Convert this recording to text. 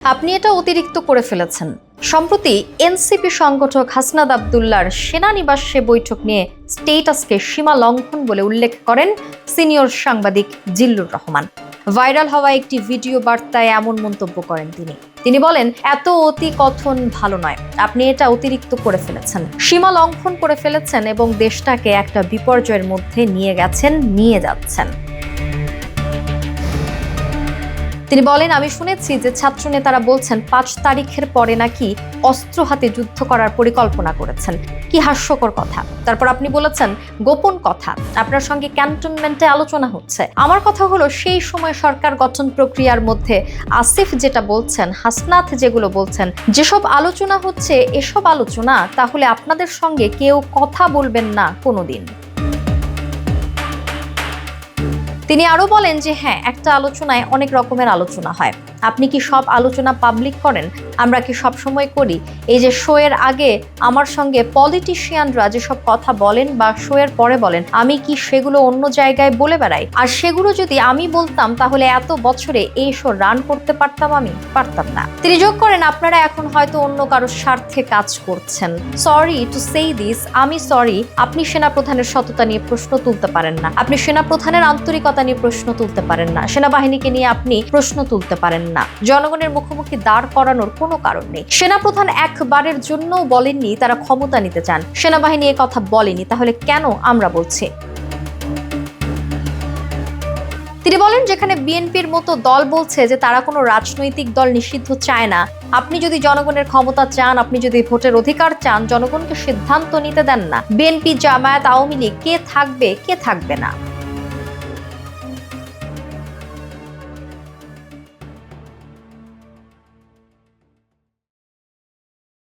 আপনি এটা অতিরিক্ত করে ফেলেছেন। সম্প্রতি এনসিপি সংগঠক হাসনাত আব্দুল্লাহর সেনানিবাসে বৈঠক নিয়ে স্টেটাসকে সীমা লঙ্ঘন বলে উল্লেখ করেন সিনিয়র সাংবাদিক জিল্লুর রহমান। ভাইরাল হওয়া একটি ভিডিও বার্তায় এমন মন্তব্য করেন তিনি বলেন, এত অতি কথন ভালো নয়, আপনি এটা অতিরিক্ত করে ফেলেছেন, সীমা লঙ্ঘন করে ফেলেছেন এবং দেশটাকে একটা বিপর্যয়ের মধ্যে নিয়ে যাচ্ছেন। তিনি বলেন, আমি শুনেছি যে ছাত্র নেতারা বলছেন ৫ তারিখের পরে নাকি অস্ত্র হাতে যুদ্ধ করার পরিকল্পনা করেছেন। কি হাস্যকর কথা। তারপর আপনি বলেছেন গোপন কথা, আপনার সঙ্গে ক্যান্টনমেন্টে আলোচনা হচ্ছে। আমার কথা হলো, সেই সময় সরকার গঠন প্রক্রিয়ার মধ্যে আসিফ যেটা বলছেন, হাসনাত যেগুলো বলছেন, যেসব আলোচনা হচ্ছে এসব আলোচনা, তাহলে আপনাদের সঙ্গে কেউ কথা বলবেন না কোনোদিন। তিনি আরো বলেন যে হ্যাঁ, একটা আলোচনায় অনেক রকমের আলোচনা হয়। আপনি কি সব আলোচনা পাবলিক করেন? আমরা কি সব সময় করি? এই যে শো এর আগে আমার সঙ্গে পলিটিশিয়ানরা যেসব কথা বলেন বা শো এর পরে বলেন, আমি কি সেগুলো অন্য জায়গায় বলে বেড়াই? আর সেগুলো যদি আমি বলতাম তাহলে এত বছরে এই শো রান করতে পারতাম না। তিনি যোগ করেন, আপনারা এখন হয়তো অন্য কারোর স্বার্থে কাজ করছেন। সরি টু সে দিস, আমি সরি, আপনি সেনাপ্রধানের সততা নিয়ে প্রশ্ন তুলতে পারেন না, আপনি সেনাপ্রধানের আন্তরিকতা নিয়ে প্রশ্ন তুলতে পারেন না, সেনাবাহিনীকে নিয়ে আপনি প্রশ্ন তুলতে পারেন না। জনগণের মুখোমুখি দাঁড় করানোর কোনো কারণ নেই। সেনাপ্রধান একবারের জন্য বলেননি তারা ক্ষমতা নিতে চান, সেনাবাহিনী এ কথা বলেনি, তাহলে কেন আমরা বলছি? তিনি বলেন, যেখানে বিএনপির মতো দল বলছে যে তারা কোনো রাজনৈতিক দল নিষিদ্ধ চায় না, আপনি যদি জনগণের ক্ষমতা চান, আপনি যদি ভোটের অধিকার চান, জনগণকে সিদ্ধান্ত নিতে দেন না। বিএনপি, জামায়াত, আওয়ামী লীগ কে থাকবে কে থাকবে না।